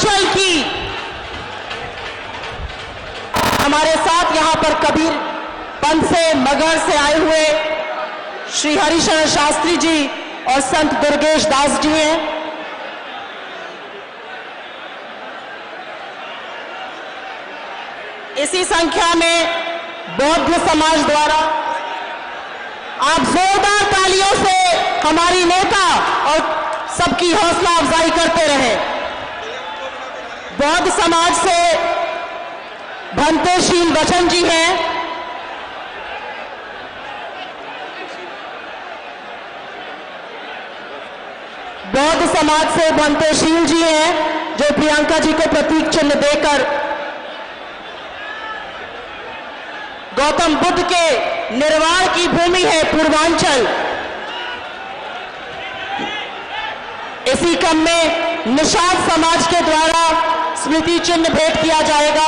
पूर्वांचल की। हमारे साथ यहां पर कबीर पंथ से, मगहर से आए हुए श्री हरिशरण शास्त्री जी और संत दुर्गेश दास जी हैं। इसी संख्या में बौद्ध समाज द्वारा आप जोरदार तालियों से हमारी नेता और सबकी हौसला अफजाई करते रहे। बौद्ध समाज से भंतेशील वचन जी हैं। बौद्ध समाज से भंतेशील जी हैं जो प्रियंका जी को प्रतीक चिन्ह देकर गौतम बुद्ध के निर्वाण की भूमि है पूर्वांचल। इसी क्रम में निषाद समाज के द्वारा स्मृति चिन्ह भेंट किया जाएगा।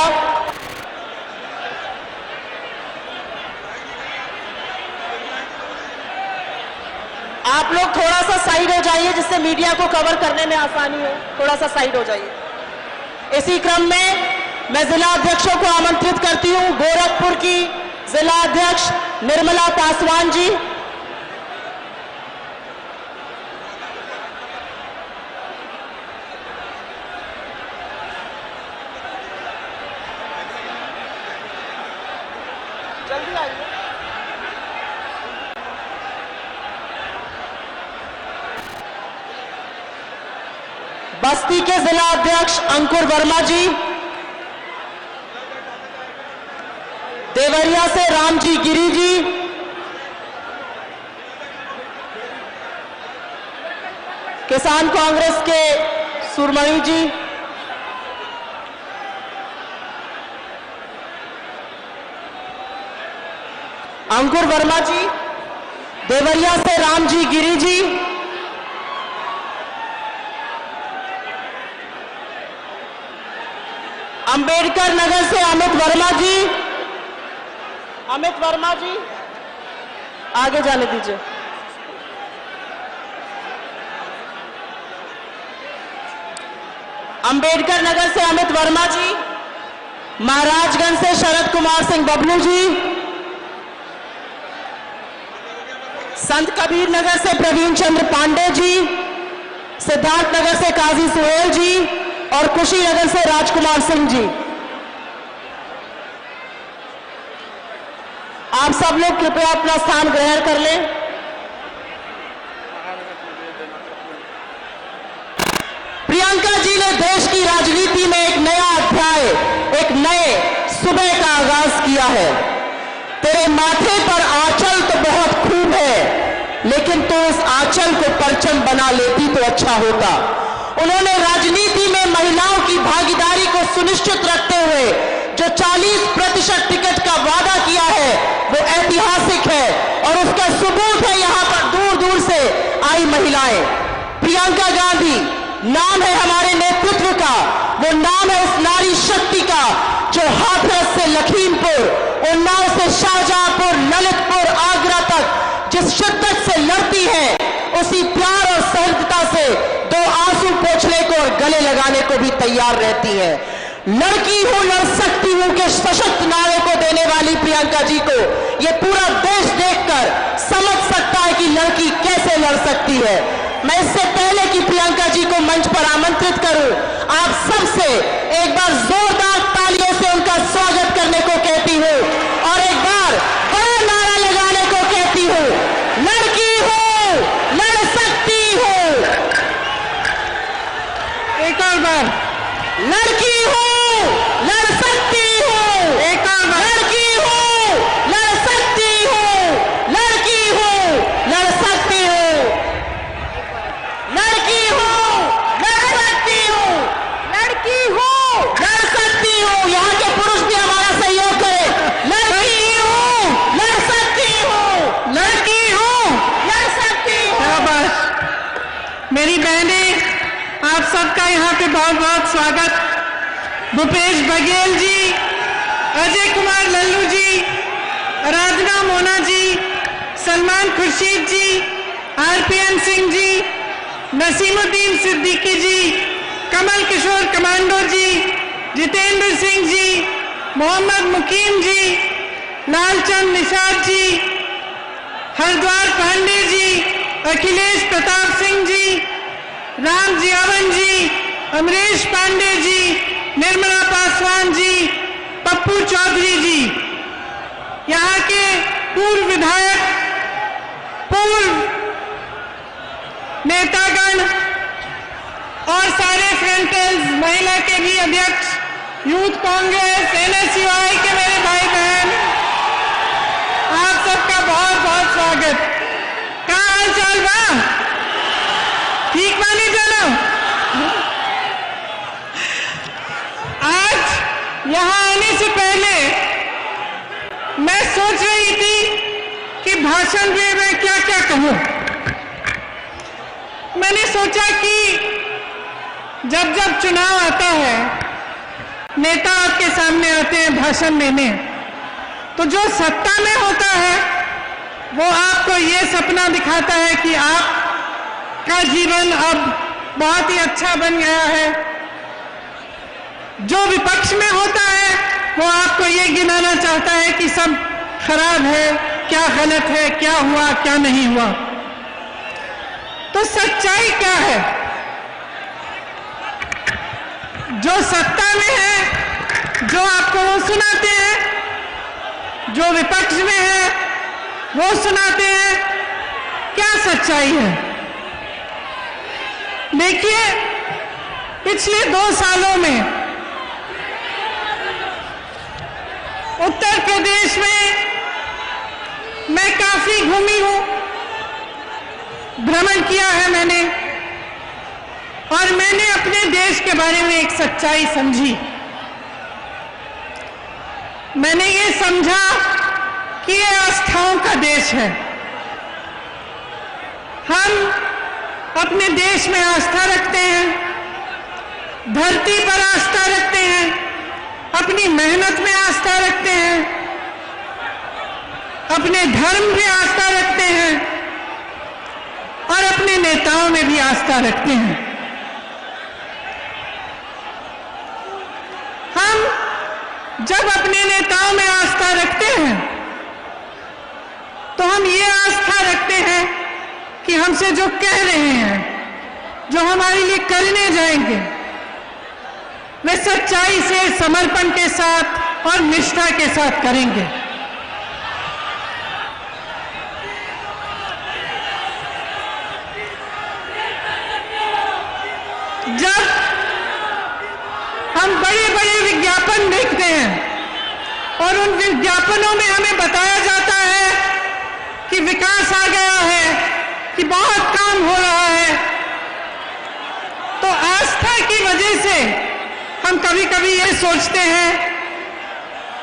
आप लोग थोड़ा सा साइड हो जाइए जिससे मीडिया को कवर करने में आसानी हो। थोड़ा सा साइड हो जाइए। इसी क्रम में मैं जिला अध्यक्षों को आमंत्रित करती हूं। गोरखपुर की जिला अध्यक्ष निर्मला पासवान जी, जल्दी आइए। बस्ती के जिला अध्यक्ष अंकुर वर्मा जी, देवरिया से रामजी गिरी जी, किसान कांग्रेस के सुरमणि जी, अंकुर वर्मा जी, देवरिया से रामजी गिरी जी, अंबेडकर नगर से अमित वर्मा जी, अमित वर्मा जी आगे जाने दीजिए। अंबेडकर नगर से अमित वर्मा जी, महाराजगंज से शरद कुमार सिंह बबलू जी, संत कबीर नगर से प्रवीण चंद्र पांडे जी, सिद्धार्थ नगर से काजी सुहेल जी और कुशीनगर से राजकुमार सिंह जी। आप सब लोग कृपया अपना स्थान ग्रहण कर लें। प्रियंका जी ने देश की राजनीति में एक नया अध्याय, एक नए सुबह का आगाज किया है। तेरे माथे पर आंचल तो बहुत खूब है, लेकिन तो उस आंचल को परचम बना लेती तो अच्छा होता। उन्होंने राजनीति में महिलाओं की भागीदारी को सुनिश्चित रखते हुए जो 40% टिकट का वादा किया है वो ऐतिहासिक है और उसका सबूत है यहाँ पर दूर दूर से आई महिलाएं। प्रियंका गांधी नाम है हमारे नेतृत्व का, वो नाम है उस नारी शक्ति का जो हाथरस से लखीमपुर, उन्नाव से शाहजहांपुर, ललितपुर, आगरा तक जिस शिद्दत से लड़ती है, उसी प्यार और सहनता से दो आंसू पोंछने को और गले लगाने को भी तैयार रहती है। लड़की हूं, लड़ सकती हूं के सशक्त नारे को देने वाली प्रियंका जी को ये पूरा देश देखकर समझ सकता है कि लड़की कैसे लड़ सकती है। मैं इससे पहले कि प्रियंका जी को मंच पर आमंत्रित करूं, आप सबसे एक बार जोरदार तालियों से उनका स्वागत करने को कहती हूं और एक बार बड़ा नारा लगाने को कहती हूं, लड़की हूं, लड़ सकती हूं। एक और बार, लड़की हूं, लड़ सकती हूं। एक और बार, लड़की हूं, लड़ सकती हूं, लड़की हूं, लड़ सकती हूं, लड़की हूं, लड़ सकती हूं, लड़की हूं, लड़ सकती हूं। यहाँ के पुरुष भी हमारा सहयोग करें। लड़की हूं, लड़ सकती हूं, लड़की हूं, लड़ सकती हूं। मेरी बहनें, आप सबका यहाँ पे बहुत बहुत स्वागत। भूपेश बघेल जी, अजय कुमार लल्लू जी, आराधना मोना जी, सलमान खुर्शीद जी, आरपीएन सिंह जी, नसीमुद्दीन सिद्दीकी जी, कमल किशोर कमांडो जी, जितेंद्र सिंह जी, मोहम्मद मुकीम जी, लालचंद निषाद जी, हरद्वार पांडे जी, अखिलेश प्रताप सिंह जी, राम जियावन जी, अमरीश पांडे जी, निर्मला पासवान जी, पप्पू चौधरी जी, यहाँ के पूर्व विधायक, पूर्व नेतागण और सारे फ्रंटल्स, महिला के भी अध्यक्ष, यूथ कांग्रेस, एनएसयूआई के मेरे भाई बहन, आप सबका बहुत बहुत स्वागत। क्या हाल चाल बा? ठीक मानी जानो? आज यहाँ आने से पहले मैं सोच रही थी कि भाषण में मैं क्या क्या कहूँ। मैंने सोचा कि जब जब चुनाव आता है, नेता आपके सामने आते हैं भाषण देने, तो जो सत्ता में होता है वो आपको ये सपना दिखाता है कि आपका जीवन अब बहुत ही अच्छा बन गया है। जो विपक्ष में होता है वो आपको ये गिनाना चाहता है कि सब खराब है, क्या गलत है, क्या हुआ, क्या नहीं हुआ। तो सच्चाई क्या है? जो सत्ता में है, जो आपको वो सुनाते हैं, जो विपक्ष में है वो सुनाते हैं। क्या सच्चाई है? देखिए, पिछले 2 सालों में उत्तर प्रदेश में मैं काफी घूमी हूं, भ्रमण किया है मैंने, और मैंने अपने देश के बारे में एक सच्चाई समझी। मैंने ये समझा कि ये आस्थाओं का देश है। हम अपने देश में आस्था रखते हैं, धरती पर आस्था रखते हैं, अपनी मेहनत में आस्था रखते हैं, अपने धर्म में आस्था रखते हैं और अपने नेताओं में भी आस्था रखते हैं। हम जब अपने नेताओं में आस्था रखते हैं तो हम ये आस्था रखते हैं कि हमसे जो कह रहे हैं, जो हमारे लिए करने जाएंगे, वे सच्चाई से, समर्पण के साथ और निष्ठा के साथ करेंगे। जब हम बड़े बड़े विज्ञापन देखते हैं और उन विज्ञापनों में हमें बताया जाता है कि विकास आ गया है, कि बहुत काम हो रहा है, तो आस्था की वजह से हम कभी कभी ये सोचते हैं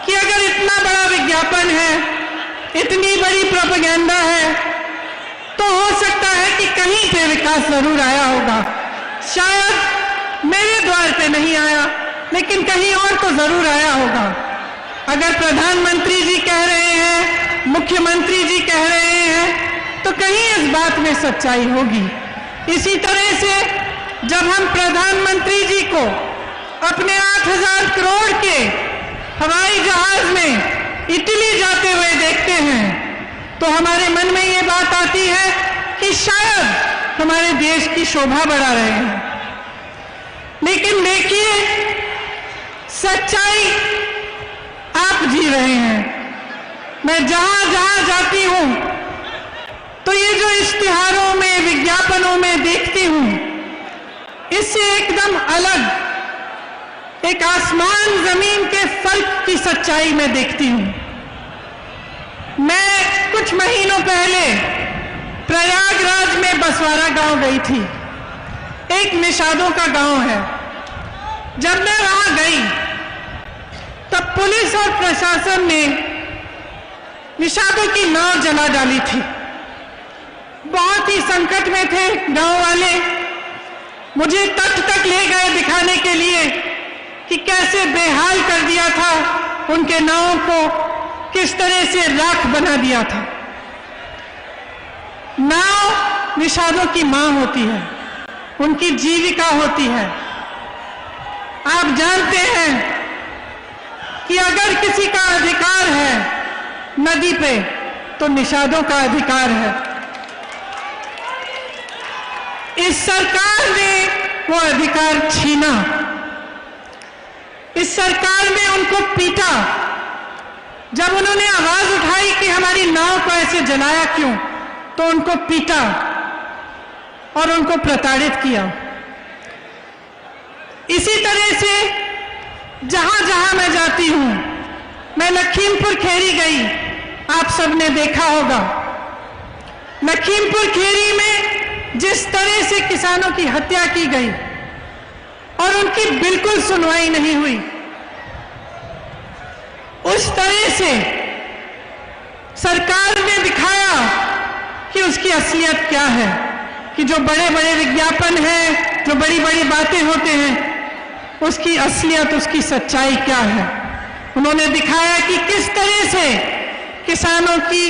कि अगर इतना बड़ा विज्ञापन है, इतनी बड़ी प्रोपेगेंडा है, तो हो सकता है कि कहीं पे विकास जरूर आया होगा। शायद मेरे द्वार पे नहीं आया, लेकिन कहीं और तो जरूर आया होगा। अगर प्रधानमंत्री जी कह रहे हैं, मुख्यमंत्री जी कह रहे हैं, तो कहीं इस बात में सच्चाई होगी। इसी तरह से जब हम प्रधानमंत्री जी को अपने 8,000 करोड़ के हवाई जहाज में इटली जाते हुए देखते हैं, तो हमारे मन में ये बात आती है कि शायद हमारे देश की शोभा बढ़ा रहे हैं। लेकिन देखिए, सच्चाई आप जी रहे हैं। मैं जहां जहां जाती हूं तो ये जो इश्तिहारों में, विज्ञापनों में देखती हूं, इससे एकदम अलग एक आसमान जमीन के फर्क की सच्चाई में देखती हूं। मैं कुछ महीनों पहले प्रयागराज में बसवाड़ा गांव गई थी। एक निषादों का गांव है। जब मैं वहां गई तब पुलिस और प्रशासन ने निषादों की नाव जला डाली थी। बहुत ही संकट में थे गांव वाले। मुझे तट तक ले गए दिखाने के लिए कि कैसे बेहाल कर दिया था उनके नावों को, किस तरह से राख बना दिया था। नाव निषादों की मां होती है, उनकी जीविका होती है। आप जानते हैं कि अगर किसी का अधिकार है नदी पे तो निषादों का अधिकार है। इस सरकार ने वो अधिकार छीना। इस सरकार ने उनको पीटा। जब उन्होंने आवाज उठाई कि हमारी नाव को ऐसे जलाया क्यों, तो उनको पीटा और उनको प्रताड़ित किया। इसी तरह से जहां जहां मैं जाती हूं, मैं लखीमपुर खेरी गई, आप सबने देखा होगा। लखीमपुर खेरी में जिस तरह से किसानों की हत्या की गई और उनकी बिल्कुल सुनवाई नहीं हुई, उस तरह से सरकार ने दिखाया कि उसकी असलियत क्या है, कि जो बड़े बड़े विज्ञापन हैं, जो बड़ी बड़ी बातें होते हैं, उसकी असलियत, उसकी सच्चाई क्या है। उन्होंने दिखाया कि किस तरह से किसानों की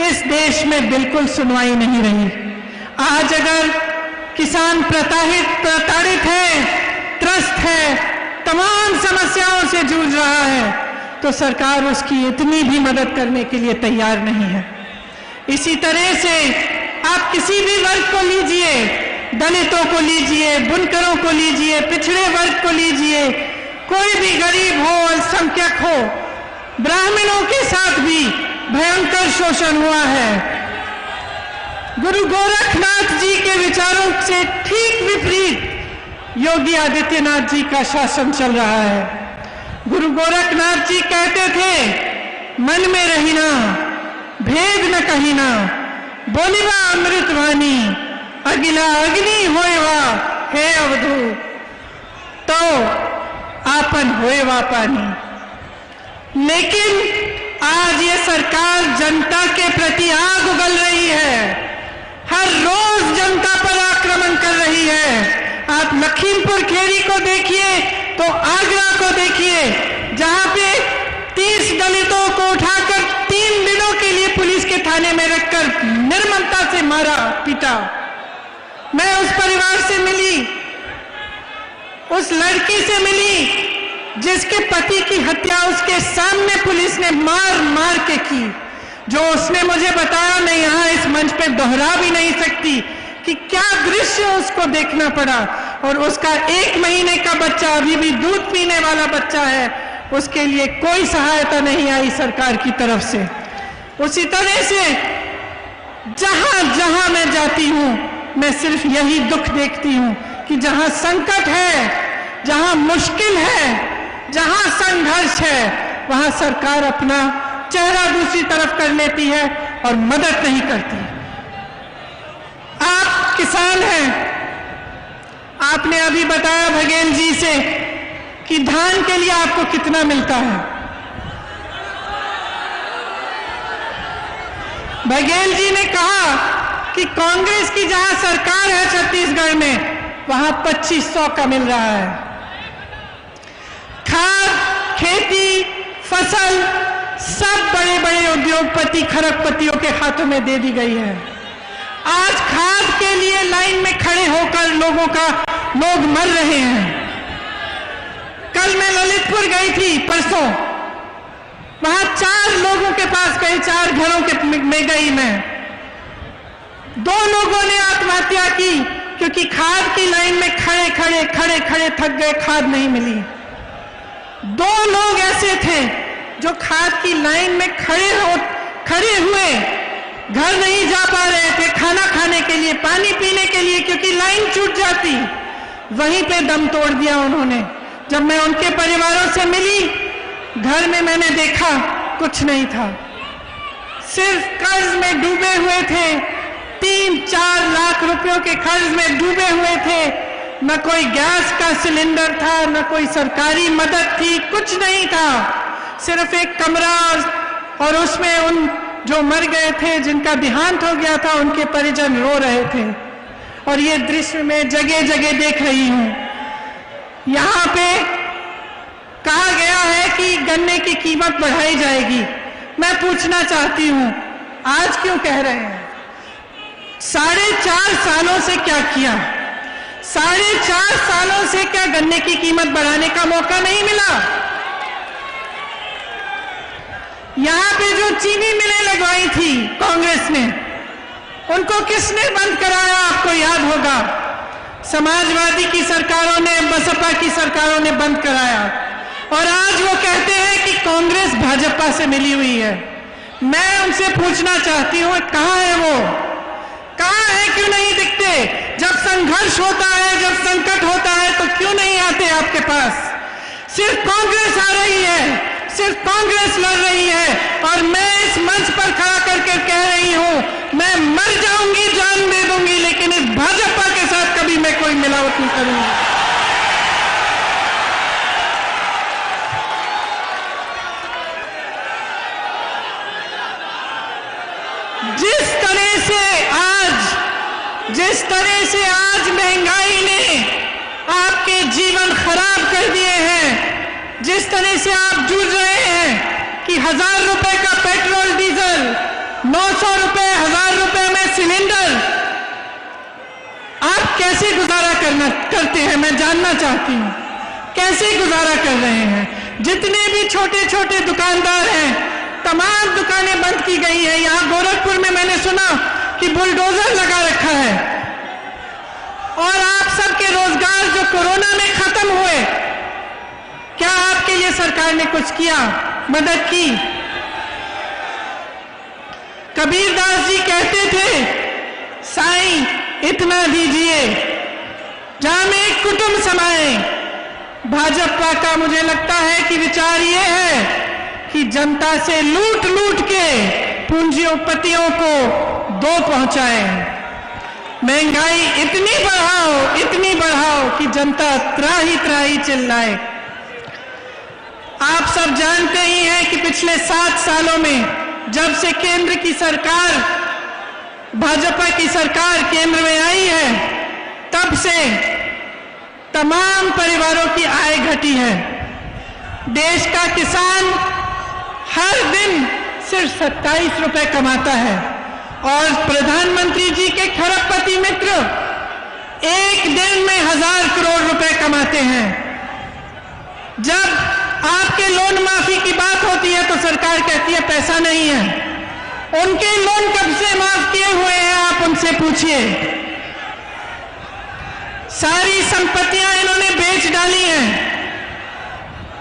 इस देश में बिल्कुल सुनवाई नहीं रही। आज अगर किसान प्रताड़ित है, त्रस्त है, तमाम समस्याओं से जूझ रहा है, तो सरकार उसकी इतनी भी मदद करने के लिए तैयार नहीं है। इसी तरह से आप किसी भी वर्ग को लीजिए, दलितों को लीजिए, बुनकरों को लीजिए, पिछड़े वर्ग को लीजिए, कोई भी गरीब हो, अल्पसंख्यक हो, ब्राह्मणों के साथ भी भयंकर शोषण हुआ है। गुरु गोरखनाथ जी के विचारों से ठीक विपरीत योगी आदित्यनाथ जी का शासन चल रहा है। गुरु गोरखनाथ जी कहते थे, मन में रहिना, भेद न कहिना, बोलिवा अमृत वाणी, अगिला अग्नि होएवा हे अवधू, तो आपन होएवा पानी। लेकिन आज ये सरकार जनता के प्रति आग उगल रही है, हर रोज जनता पर आक्रमण कर रही है। आप लखीमपुर खेरी को देखिए तो आगरा को देखिए, जहां पे 30 दलितों को उठाकर 3 दिनों के लिए पुलिस के थाने में रखकर निर्ममता से मारा, पीटा। मैं उस परिवार से मिली, उस लड़की से मिली जिसके पति की हत्या उसके सामने पुलिस ने मार मार के की। जो उसने मुझे बताया, मैं यहां इस मंच पे दोहरा भी नहीं सकती कि क्या दृश्य उसको देखना पड़ा। और उसका 1 महीने का बच्चा, अभी भी दूध पीने वाला बच्चा है, उसके लिए कोई सहायता नहीं आई सरकार की तरफ से। उसी तरह से जहां जहां मैं जाती हूं, मैं सिर्फ यही दुख देखती हूं कि जहां संकट है, जहां मुश्किल है, जहां संघर्ष है, वहां सरकार अपना चेहरा दूसरी तरफ कर लेती है और मदद नहीं करती। आप किसान हैं, आपने अभी बताया बघेल जी से कि धान के लिए आपको कितना मिलता है। बघेल जी ने कहा कि कांग्रेस की जहां सरकार है छत्तीसगढ़ में, वहां 2500 का मिल रहा है। खाद, खेती, फसल सब बड़े बड़े उद्योगपति, खरबपतियों के हाथों में दे दी गई है। आज खाद के लिए लाइन में खड़े होकर लोग मर रहे हैं। कल मैं ललितपुर गई थी, परसों, वहां 4 लोगों के पास गई, 4 घरों में गई मैं। 2 लोगों ने आत्महत्या की क्योंकि खाद की लाइन में खड़े थक गए, खाद नहीं मिली। 2 लोग ऐसे थे जो खाद की लाइन में खड़े हुए, घर नहीं जा पा रहे थे, खाना खाने के लिए, पानी पीने के लिए, क्योंकि लाइन छूट जाती, वहीं पे दम तोड़ दिया उन्होंने। जब मैं उनके परिवारों से मिली, घर में मैंने देखा कुछ नहीं था, सिर्फ कर्ज में डूबे हुए थे, 3-4 लाख रुपयों के कर्ज में डूबे हुए थे। न कोई गैस का सिलेंडर था, न कोई सरकारी मदद थी, कुछ नहीं था, सिर्फ एक कमरा, और उसमें उन जो मर गए थे, जिनका देहांत हो गया था, उनके परिजन रो रहे थे। और ये दृश्य मैं जगह जगह देख रही हूं। यहां पे कहा गया है कि गन्ने की कीमत बढ़ाई जाएगी। मैं पूछना चाहती हूं, आज क्यों कह रहे हैं? 4.5 सालों से क्या किया? 4.5 सालों से क्या गन्ने की कीमत बढ़ाने का मौका नहीं मिला? यहां पे जो चीनी मिलें लगवाई थी कांग्रेस ने, उनको किसने बंद कराया? आपको याद होगा, समाजवादी की सरकारों ने, बसपा की सरकारों ने बंद कराया। और आज वो कहते हैं कि कांग्रेस भाजपा से मिली हुई है। मैं उनसे पूछना चाहती हूं, कहां है वो? कहां है? क्यों नहीं दिखते? जब संघर्ष होता है, जब संकट होता है, तो क्यों नहीं आते आपके पास? सिर्फ कांग्रेस आ रही है, सिर्फ कांग्रेस लड़ रही है। और मैं इस मंच पर खड़ा करके कह रही हूं, मैं मर जाऊंगी, जान दे दूंगी, लेकिन इस भाजपा के साथ कभी मैं कोई मिलावट नहीं करूंगी। जिस तरह से आज महंगाई ने आपके जीवन खराब कर दिए हैं, जिस तरह से आप जूझ रहे हैं कि 1000 रुपए का पेट्रोल डीजल, 900 रुपए, 1000 रुपए में सिलेंडर, आप कैसे गुजारा करते हैं? मैं जानना चाहती हूं, कैसे गुजारा कर रहे हैं? जितने भी छोटे छोटे दुकानदार हैं, तमाम दुकानें बंद की गई हैं। यहां गोरखपुर में मैंने सुना कि बुलडोजर लगा रखा है। और आप सबके रोजगार जो कोरोना में खत्म हुए, क्या आपके लिए सरकार ने कुछ किया, मदद की? कबीरदास जी कहते थे, साईं इतना दीजिए जामे कुटुंब समाए। भाजपा का मुझे लगता है कि विचार ये है कि जनता से लूट लूट के पूंजीपतियों को दो पहुंचाए। महंगाई इतनी बढ़ाओ कि जनता त्राही त्राही चिल्लाए। आप सब जानते ही हैं कि पिछले 7 सालों में जब से केंद्र की सरकार, भाजपा की सरकार केंद्र में आई है, तब से तमाम परिवारों की आय घटी है। देश का किसान हर दिन सिर्फ 27 रुपए कमाता है और प्रधानमंत्री जी के खरबपति मित्र एक दिन में 1000 करोड़ रुपए कमाते हैं। जब आपके लोन माफी की बात होती है तो सरकार कहती है पैसा नहीं है। उनके लोन कब से माफ किए हुए हैं आप उनसे पूछिए। सारी संपत्तियां इन्होंने बेच डाली हैं।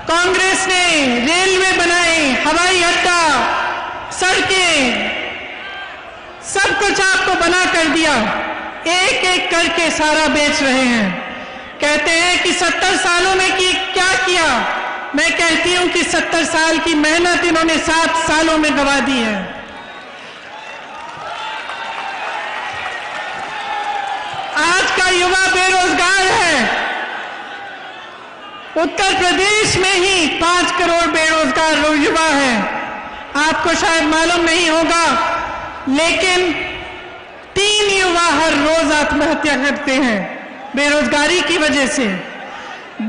कांग्रेस ने रेलवे बनाए, हवाई अड्डा, सड़कें, सब कुछ आपको बना कर दिया। एक एक करके सारा बेच रहे हैं। कहते हैं कि 70 सालों में क्या किया? मैं कहती हूं कि 70 साल की मेहनत इन्होंने 7 सालों में गवा दी है। आज का युवा बेरोजगार है। उत्तर प्रदेश में ही 5 करोड़ बेरोजगार युवा हैं। आपको शायद मालूम नहीं होगा, लेकिन 3 युवा हर रोज आत्महत्या करते हैं बेरोजगारी की वजह से।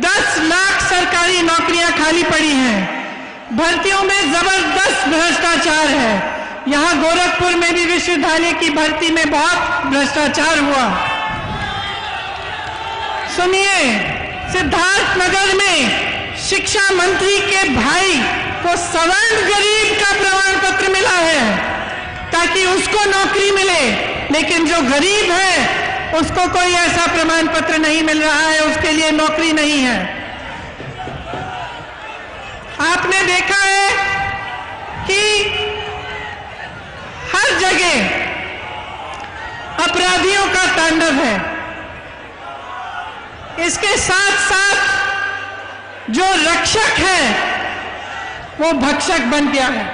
10 लाख सरकारी नौकरियां खाली पड़ी हैं। भर्तियों में जबरदस्त भ्रष्टाचार है। यहां गोरखपुर में भी विश्वविद्यालय की भर्ती में बहुत भ्रष्टाचार हुआ। सुनिए, सिद्धार्थनगर में शिक्षा मंत्री के भाई को सवर्ण गरीब का प्रमाण पत्र मिला है ताकि उसको नौकरी मिले, लेकिन जो गरीब है उसको कोई ऐसा प्रमाण पत्र नहीं मिल रहा है, उसके लिए नौकरी नहीं है। आपने देखा है कि हर जगह अपराधियों का तांडव है। इसके साथ साथ जो रक्षक है वो भक्षक बन गया है।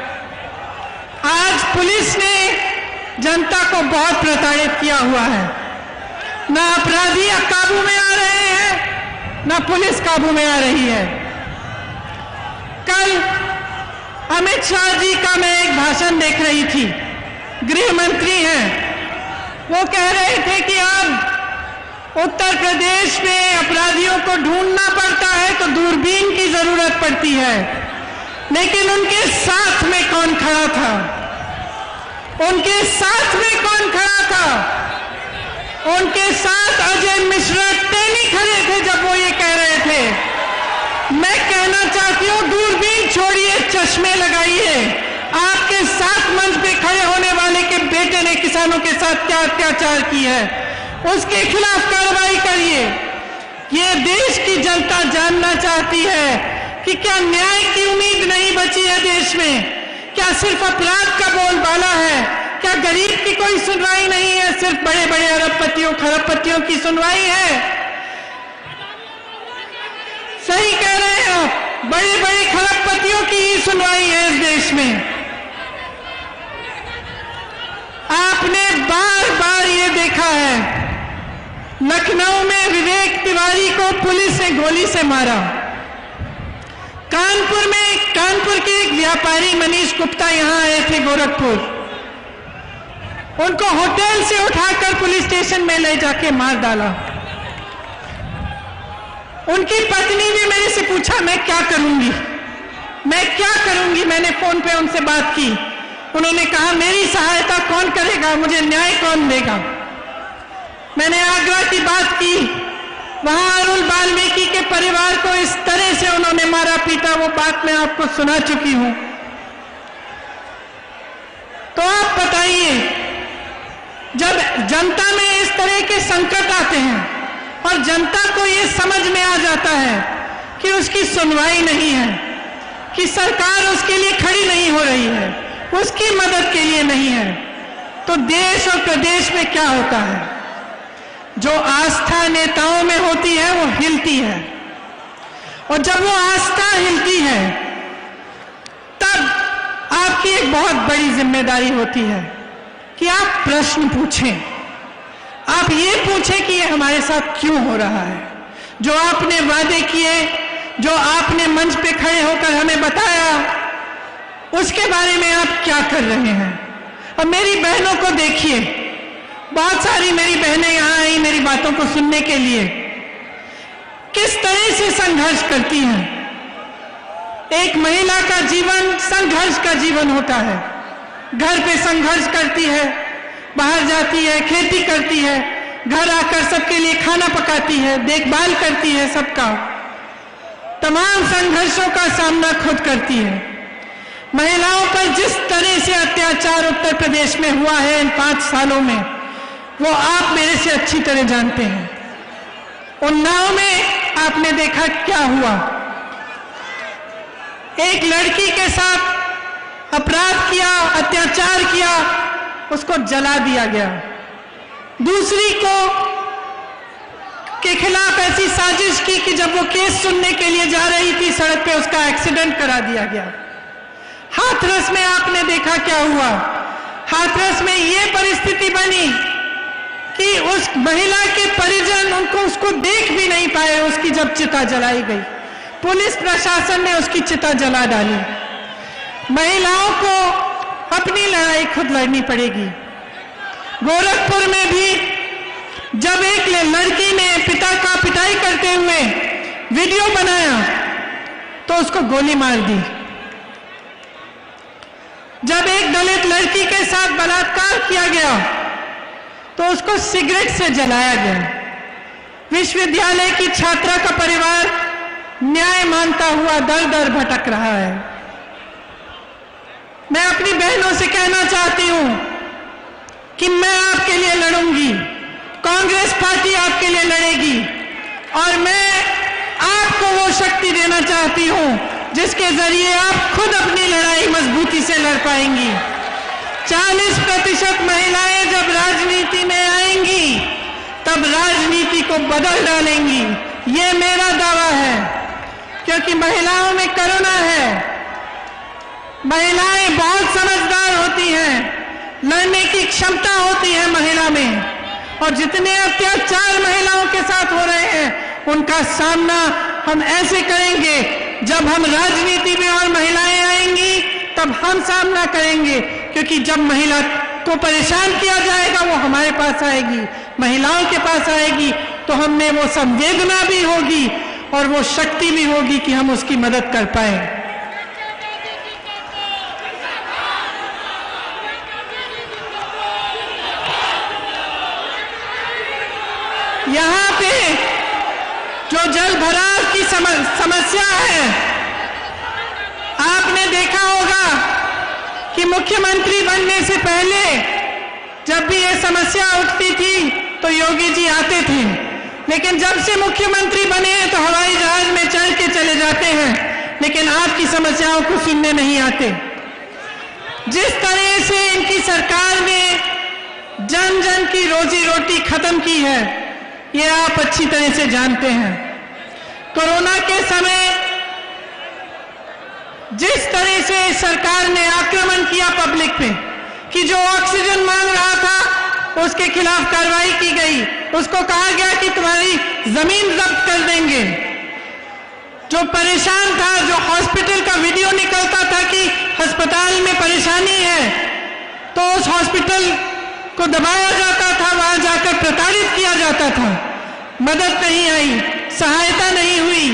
आज पुलिस ने जनता को बहुत प्रताड़ित किया हुआ है। ना अपराधी काबू में आ रहे हैं, ना पुलिस काबू में आ रही है। कल अमित शाह जी का मैं एक भाषण देख रही थी, गृह मंत्री हैं। वो कह रहे थे कि अब उत्तर प्रदेश में अपराधियों को ढूंढना पड़ता है तो दूरबीन की जरूरत पड़ती है, लेकिन उनके साथ में कौन खड़ा था? उनके साथ में कौन खड़ा था? उनके साथ अजय मिश्रा नहीं खड़े थे जब वो ये कह रहे थे। मैं कहना चाहती हूँ, दूरबीन छोड़िए, चश्मे लगाइए। आपके साथ मंच पे खड़े होने वाले के बेटे ने किसानों के साथ क्या अत्याचार की है, उसके खिलाफ कार्रवाई करिए। ये देश की जनता जानना चाहती है कि क्या न्याय की उम्मीद नहीं बची है देश में? क्या सिर्फ अपराध का बोलबाला है? क्या गरीब की कोई सुनवाई नहीं है? सिर्फ बड़े बड़े अरबपतियों खरबपतियों की सुनवाई है? सही कह रहे हैं आप, बड़े बड़े खरबपतियों की ही सुनवाई है इस देश में। आपने बार बार ये देखा है, लखनऊ में विवेक तिवारी को पुलिस ने गोली से मारा। कानपुर के एक व्यापारी मनीष गुप्ता यहां आए थे गोरखपुर, उनको होटल से उठाकर पुलिस स्टेशन में ले जाके मार डाला। उनकी पत्नी ने मेरे से पूछा, मैं क्या करूंगी, मैं क्या करूंगी? मैंने फोन पे उनसे बात की। उन्होंने कहा, मेरी सहायता कौन करेगा, मुझे न्याय कौन देगा? मैंने आगरा की बात की, वहां अरुण वाल्मीकि के परिवार को इस तरह से उन्होंने मारा पीटा, वो बात मैं आपको सुना चुकी हूं। तो आप बताइए, जब जनता में इस तरह के संकट आते हैं और जनता को ये समझ में आ जाता है कि उसकी सुनवाई नहीं है, कि सरकार उसके लिए खड़ी नहीं हो रही है, उसकी मदद के लिए नहीं है, तो देश और प्रदेश में क्या होता है? जो आस्था नेताओं में होती है वो हिलती है, और जब वो आस्था हिलती है तब आपकी एक बहुत बड़ी जिम्मेदारी होती है कि आप प्रश्न पूछें। आप ये पूछें कि ये हमारे साथ क्यों हो रहा है। जो आपने वादे किए, जो आपने मंच पे खड़े होकर हमें बताया, उसके बारे में आप क्या कर रहे हैं? और मेरी बहनों को देखिए, बहुत सारी मेरी बहनें यहां आई मेरी बातों को सुनने के लिए, किस तरह से संघर्ष करती हैं। एक महिला का जीवन संघर्ष का जीवन होता है। घर पे संघर्ष करती है, बाहर जाती है, खेती करती है, घर आकर सबके लिए खाना पकाती है, देखभाल करती है, सबका तमाम संघर्षों का सामना खुद करती है। महिलाओं पर जिस तरह से अत्याचार उत्तर प्रदेश में हुआ है इन 5 सालों में, वो आप मेरे से अच्छी तरह जानते हैं। उन्नाव में आपने देखा क्या हुआ। एक लड़की के साथ अपराध किया, अत्याचार किया, उसको जला दिया गया। दूसरी को के खिलाफ ऐसी साजिश की कि जब वो केस सुनने के लिए जा रही थी सड़क पे, उसका एक्सीडेंट करा दिया गया। हाथरस में आपने देखा क्या हुआ। हाथरस में ये परिस्थिति बनी कि उस महिला के परिजन उसको देख भी नहीं पाए, उसकी जब चिता जलाई गई। पुलिस प्रशासन ने उसकी चिता जला डाली। महिलाओं को अपनी लड़ाई खुद लड़नी पड़ेगी। गोरखपुर में भी जब एक लड़की ने पिता का पिटाई करते हुए वीडियो बनाया तो उसको गोली मार दी। जब एक दलित लड़की के साथ बलात्कार किया गया तो उसको सिगरेट से जलाया गया। विश्वविद्यालय की छात्रा का परिवार न्याय मांगता हुआ दर दर भटक रहा है। मैं अपनी बहनों से कहना चाहती हूं कि मैं आपके लिए लड़ूंगी, कांग्रेस पार्टी आपके लिए लड़ेगी, और मैं आपको वो शक्ति देना चाहती हूं जिसके जरिए आप खुद अपनी लड़ाई मजबूती से लड़ पाएंगी। 40% महिलाएं जब राजनीति में आएंगी तब राजनीति को बदल डालेंगी, ये मेरा दावा है। क्योंकि महिलाओं में करुणा है, महिलाएं बहुत समझदार होती हैं, लड़ने की क्षमता होती है महिला में, और जितने अत्याचार महिलाओं के साथ हो रहे हैं उनका सामना हम ऐसे करेंगे, जब हम राजनीति में और महिलाएं आएंगी तब हम सामना करेंगे। क्योंकि जब महिला को परेशान किया जाएगा वो हमारे पास आएगी, महिलाओं के पास आएगी, तो हमें वो संवेदना भी होगी और वो शक्ति भी होगी कि हम उसकी मदद कर पाए। यहाँ पे जो जल भराव की समस्या है, आपने देखा होगा कि मुख्यमंत्री बनने से पहले जब भी ये समस्या उठती थी तो योगी जी आते थे, लेकिन जब से मुख्यमंत्री बने हैं तो हवाई जहाज में चढ़ के चले जाते हैं, लेकिन आपकी समस्याओं को सुनने नहीं आते। जिस तरह से इनकी सरकार ने जन जन की रोजी रोटी खत्म की है, ये आप अच्छी तरह से जानते हैं। कोरोना के समय जिस तरह से सरकार ने आक्रमण किया पब्लिक पे कि जो ऑक्सीजन मांग रहा था उसके खिलाफ कार्रवाई की गई, उसको कहा गया कि तुम्हारी जमीन जब्त कर देंगे। जो परेशान था, जो हॉस्पिटल का वीडियो निकलता था कि अस्पताल में परेशानी है, तो उस हॉस्पिटल को दबाया जाता था, वहां जाकर प्रताड़ित किया जाता था। मदद नहीं आई, सहायता नहीं हुई,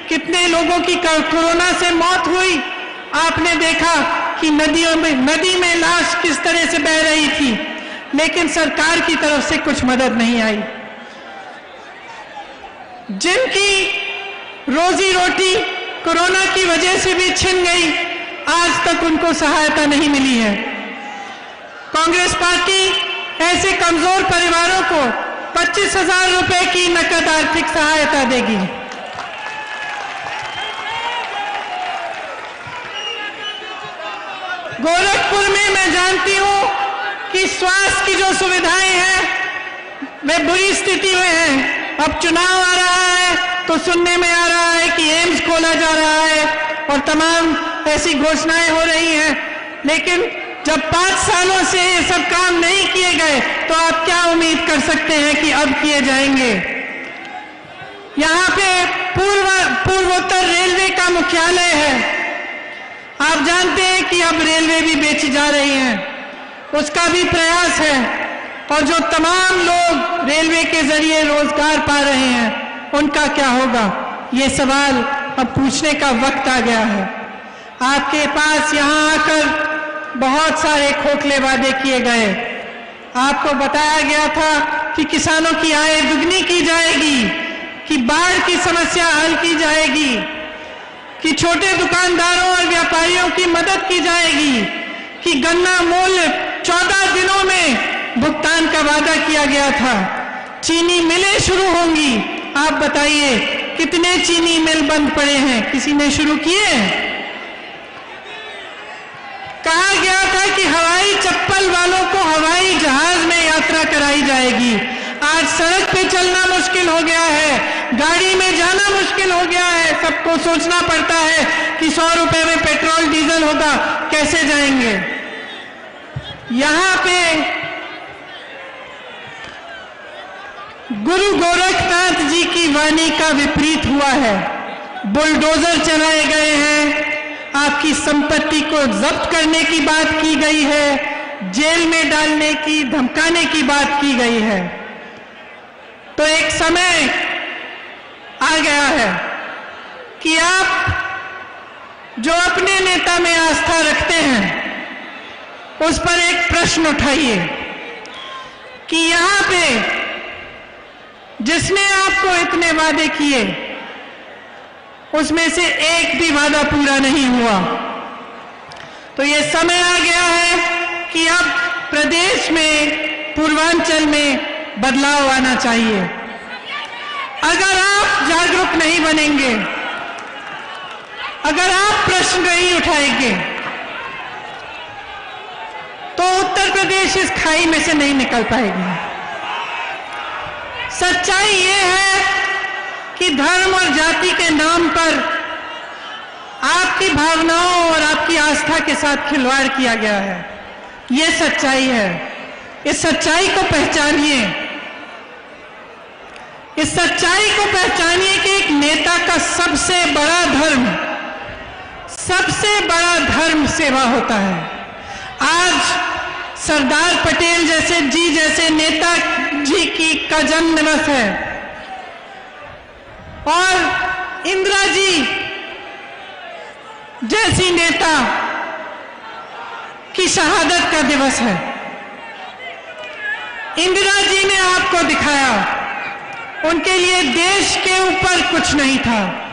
कितने लोगों की कोरोना से मौत हुई। आपने देखा कि नदी में लाश किस तरह से बह रही थी, लेकिन सरकार की तरफ से कुछ मदद नहीं आई। जिनकी रोजी रोटी कोरोना की वजह से भी छिन गई, आज तक उनको सहायता नहीं मिली है। कांग्रेस पार्टी ऐसे कमजोर परिवारों को 25,000 रुपए की नकद आर्थिक सहायता देगी। गोरखपुर में मैं जानती हूं कि स्वास्थ्य की जो सुविधाएं हैं वे बुरी स्थिति में हैं। अब चुनाव आ रहा है तो सुनने में आ रहा है कि एम्स खोला जा रहा है और तमाम ऐसी घोषणाएं हो रही हैं, लेकिन जब 5 सालों से ये सब काम नहीं किए गए तो आप क्या उम्मीद कर सकते हैं कि अब किए जाएंगे। यहाँ पे पूर्वोत्तर रेलवे का मुख्यालय है, आप जानते हैं कि अब रेलवे भी बेची जा रही है, उसका भी प्रयास है, और जो तमाम लोग रेलवे के जरिए रोजगार पा रहे हैं उनका क्या होगा, ये सवाल अब पूछने का वक्त आ गया है। आपके पास यहाँ आकर बहुत सारे खोखले वादे किए गए। आपको बताया गया था कि किसानों की आय दुगनी की जाएगी, कि बाढ़ की समस्या हल की जाएगी, कि छोटे दुकानदारों और व्यापारियों की मदद की जाएगी, कि गन्ना मूल्य 14 दिनों में भुगतान का वादा किया गया था, चीनी मिलें शुरू होंगी। आप बताइए कितने चीनी मिल बंद पड़े हैं, किसी ने शुरू किए? कहा गया था कि हवाई चप्पल वालों को हवाई जहाज में यात्रा कराई जाएगी। आज सड़क पे चलना मुश्किल हो गया है, गाड़ी में जाना मुश्किल हो गया है, सबको सोचना पड़ता है कि 100 रुपए में पेट्रोल डीजल होगा, कैसे जाएंगे। यहां पे गुरु गोरखनाथ जी की वाणी का विपरीत हुआ है। बुलडोजर चलाए गए हैं, आपकी संपत्ति को जब्त करने की बात की गई है, जेल में डालने की, धमकाने की बात की गई है। तो एक समय आ गया है कि आप जो अपने नेता में आस्था रखते हैं उस पर एक प्रश्न उठाइए कि यहां पे जिसने आपको इतने वादे किए उसमें से एक भी वादा पूरा नहीं हुआ। तो ये समय आ गया है कि अब प्रदेश में, पूर्वांचल में बदलाव आना चाहिए। अगर आप जागरूक नहीं बनेंगे, अगर आप प्रश्न नहीं उठाएंगे, तो उत्तर प्रदेश इस खाई में से नहीं निकल पाएगी। सच्चाई ये है कि धर्म और जाति के नाम पर आपकी भावनाओं और आपकी आस्था के साथ खिलवाड़ किया गया है। ये सच्चाई है। इस सच्चाई को पहचानिए। इस सच्चाई को पहचानिए कि एक नेता का सबसे बड़ा धर्म सेवा होता है। आज सरदार पटेल जैसे नेता जी का जन्म दिवस है और इंदिरा जी जैसी नेता की शहादत का दिवस है। इंदिरा जी ने आपको दिखाया उनके लिए देश के ऊपर कुछ नहीं था।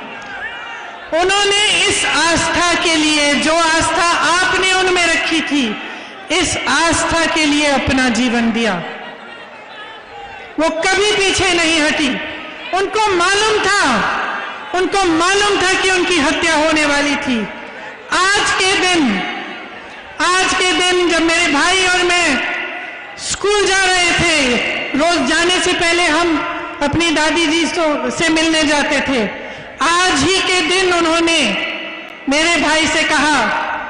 उन्होंने इस आस्था के लिए, जो आस्था आपने उनमें रखी थी, इस आस्था के लिए अपना जीवन दिया। वो कभी पीछे नहीं हटी। उनको मालूम था कि उनकी हत्या होने वाली थी। आज के दिन जब मेरे भाई और मैं स्कूल जा रहे थे, रोज जाने से पहले हम अपनी दादी जी से मिलने जाते थे। आज ही के दिन उन्होंने मेरे भाई से कहा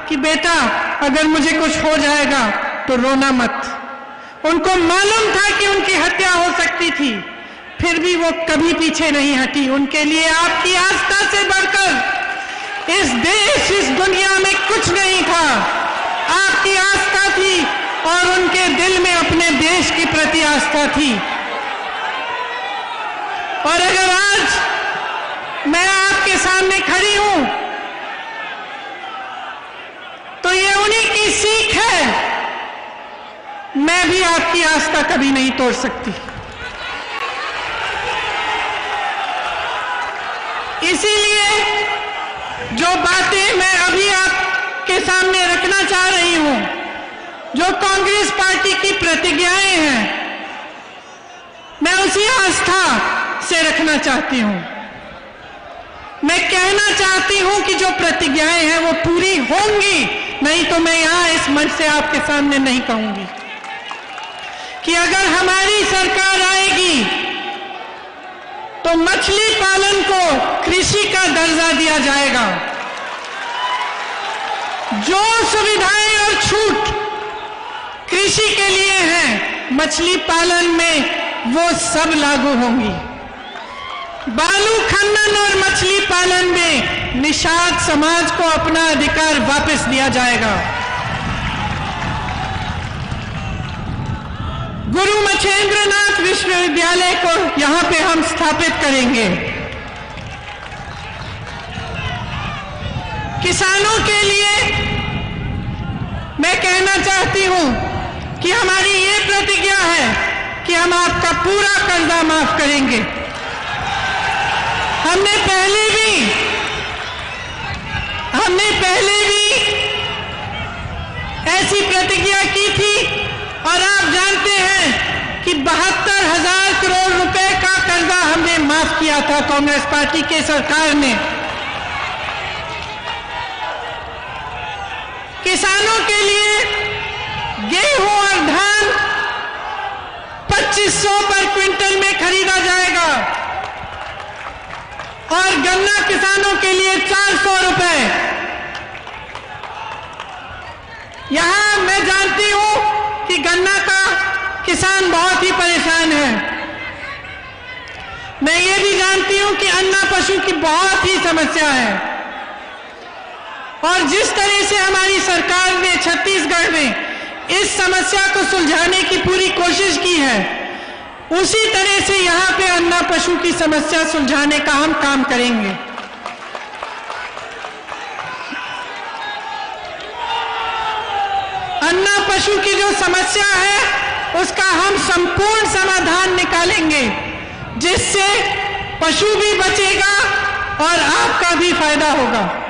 कि बेटा, अगर मुझे कुछ हो जाएगा तो रोना मत। उनको मालूम था कि उनकी हत्या हो सकती थी, फिर भी वो कभी पीछे नहीं हटी। उनके लिए आपकी आस्था से बढ़कर इस देश, इस दुनिया में कुछ नहीं था। आपकी आस्था थी और उनके दिल में अपने देश के प्रति आस्था थी। और अगर आज मैं आपके सामने खड़ी हूं तो ये उन्हीं की सीख है। मैं भी आपकी आस्था कभी नहीं तोड़ सकती। इसीलिए जो बातें मैं अभी आपके सामने रखना चाह रही हूं, जो कांग्रेस पार्टी की प्रतिज्ञाएं हैं, मैं उसी आस्था से रखना चाहती हूं। मैं कहना चाहती हूं कि जो प्रतिज्ञाएं हैं वो पूरी होंगी, नहीं तो मैं यहां इस मंच से आपके सामने नहीं कहूंगी कि अगर हमारी सरकार आएगी तो मछली पालन को कृषि का दर्जा दिया जाएगा। जो सुविधाएं और छूट कृषि के लिए हैं, मछली पालन में वो सब लागू होंगी। बालू खनन और मछली पालन में निषाद समाज को अपना अधिकार वापस दिया जाएगा। गुरु मच्छेंद्रनाथ विश्वविद्यालय को यहां पे हम स्थापित करेंगे। किसानों के लिए मैं कहना चाहती हूं कि हमारी ये प्रतिज्ञा है कि हम आपका पूरा कर्जा माफ करेंगे। हमने पहले भी ऐसी प्रतिज्ञा की थी और आप जानते हैं कि 72,000 करोड़ रुपए का कर्जा हमने माफ किया था कांग्रेस पार्टी के सरकार ने। किसानों के लिए गेहूं और धान 2500 पर क्विंटल में खरीदा जाएगा और गन्ना किसानों के लिए 400 रुपए। यहां मैं जानती हूं कि गन्ना का किसान बहुत ही परेशान है। मैं ये भी जानती हूं कि अन्ना पशु की बहुत ही समस्या है। और जिस तरह से हमारी सरकार ने छत्तीसगढ़ में इस समस्या को सुलझाने की पूरी कोशिश की है, उसी तरह से यहां पे अन्ना पशु की समस्या सुलझाने का हम काम करेंगे। अन्ना पशु की जो समस्या है उसका हम संपूर्ण समाधान निकालेंगे, जिससे पशु भी बचेगा और आपका भी फायदा होगा।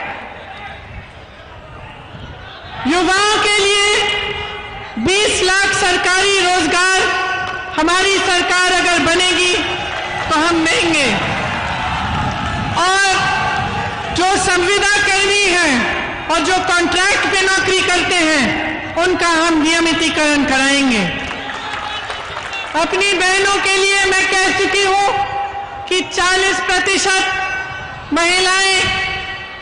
युवाओं के लिए 20 लाख सरकारी रोजगार हमारी सरकार अगर बनेगी तो हम देंगे। और जो संविदा कर्मी हैं और जो कॉन्ट्रैक्ट पे नौकरी करते हैं, उनका हम नियमितीकरण कराएंगे। अपनी बहनों के लिए मैं कह चुकी हूं कि 40% महिलाएं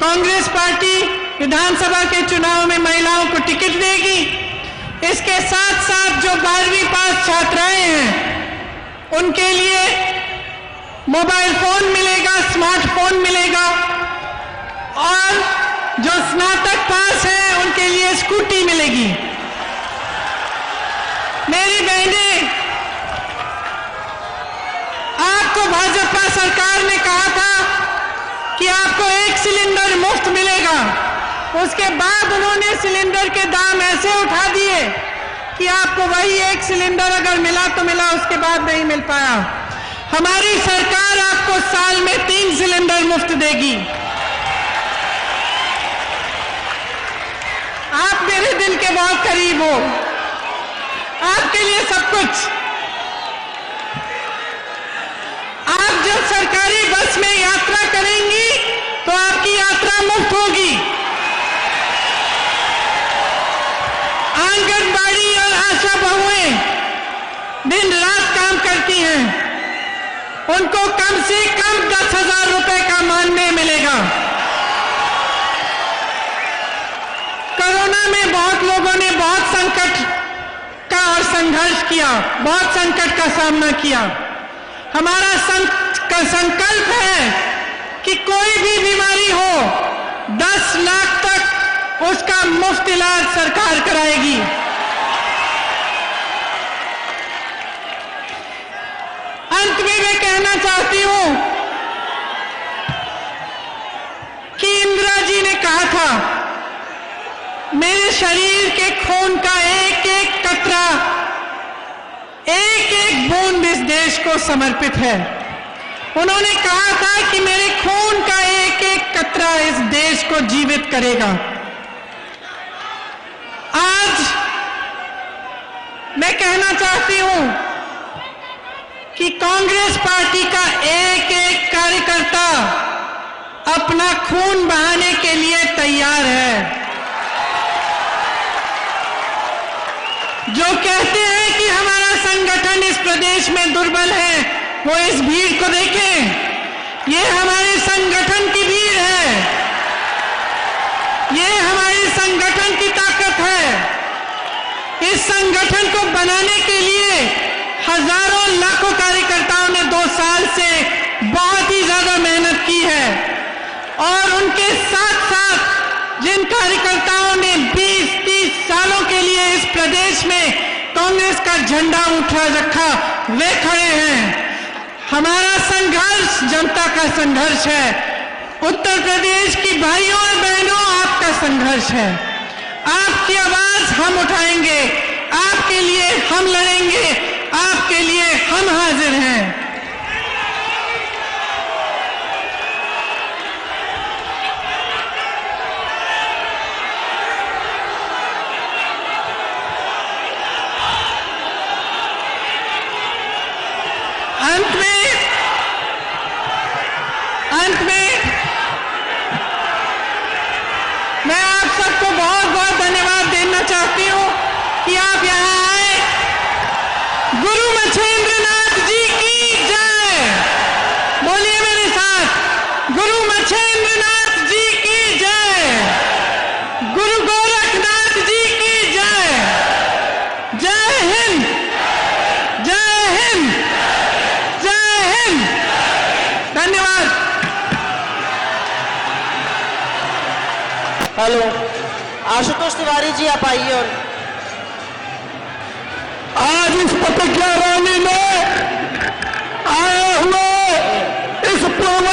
कांग्रेस पार्टी विधानसभा के चुनाव में महिलाओं को टिकट देगी। इसके साथ साथ जो 12वीं पास छात्राएं हैं उनके लिए मोबाइल फोन मिलेगा, स्मार्टफोन मिलेगा, और जो स्नातक पास है उनके लिए स्कूटी मिलेगी। मेरी बहनें, आपको भाजपा सरकार ने कहा था कि आपको 1 सिलेंडर मुफ्त मिलेगा। उसके बाद उन्होंने सिलेंडर के दाम ऐसे उठा दिए कि आपको वही 1 सिलेंडर अगर मिला तो मिला, उसके बाद नहीं मिल पाया। हमारी सरकार आपको साल में 3 सिलेंडर मुफ्त देगी। आप मेरे दिल के बहुत करीब हो, आपके लिए सब कुछ। आप जब सरकारी बस में यात्रा करेंगी तो आपकी यात्रा मुफ्त होगी। आंगनबाड़ी और आशा बहुएं दिन रात काम करती हैं, उनको कम से कम 10,000 रुपए का मानदेय मिलेगा। कोरोना में बहुत लोगों ने बहुत संकट का और संघर्ष किया, बहुत संकट का सामना किया। हमारा संकल्प है कि कोई भी बीमारी हो 10 लाख तक उसका मुफ्त इलाज सरकार कराएगी। अंत में मैं कहना चाहती हूं कि इंदिरा जी ने कहा था, मेरे शरीर के खून का एक एक कतरा, एक एक बूंद इस देश को समर्पित है। उन्होंने कहा था कि मेरे खून का एक एक कतरा इस देश को जीवित करेगा। आज मैं कहना चाहती हूं कि कांग्रेस पार्टी का एक एक कार्यकर्ता अपना खून बहाने के लिए तैयार है। जो कहते हैं कि हमारा संगठन इस प्रदेश में दुर्बल है, वो इस भीड़ को देखें। ये हमारे संगठन की भीड़ है, ये हमारे संगठन की ताकत है। इस संगठन को बनाने के लिए हजारों लाखों कार्यकर्ताओं ने 2 साल से बहुत ही ज्यादा मेहनत की है, और उनके साथ साथ जिन कार्यकर्ताओं ने 20-30 सालों के लिए इस प्रदेश में कांग्रेस का झंडा उठा रखा, वे खड़े हैं। हमारा संघर्ष जनता का संघर्ष है। उत्तर प्रदेश की भाइयों और बहनों, आपका संघर्ष है। आपकी आवाज हम उठाएंगे, आपके लिए हम लड़ेंगे, आपके लिए हम हाजिर हैं। अंत में मैं आप सबको बहुत बहुत धन्यवाद देना चाहती हूं कि आप यहां आए। गुरु मच्छेंद्रनाथ जी की जय। बोलिए मेरे साथ, गुरु मच्छेंद्रनाथ जी की जय, गुरु गोरखनाथ जी की जय। जय हिंद, जय हिंद, जय हिंद। धन्यवाद। हेलो, आशुतोष तिवारी जी आप आइए। और आज इस प्रतिज्ञा रैली में आए हुए इस पूर्व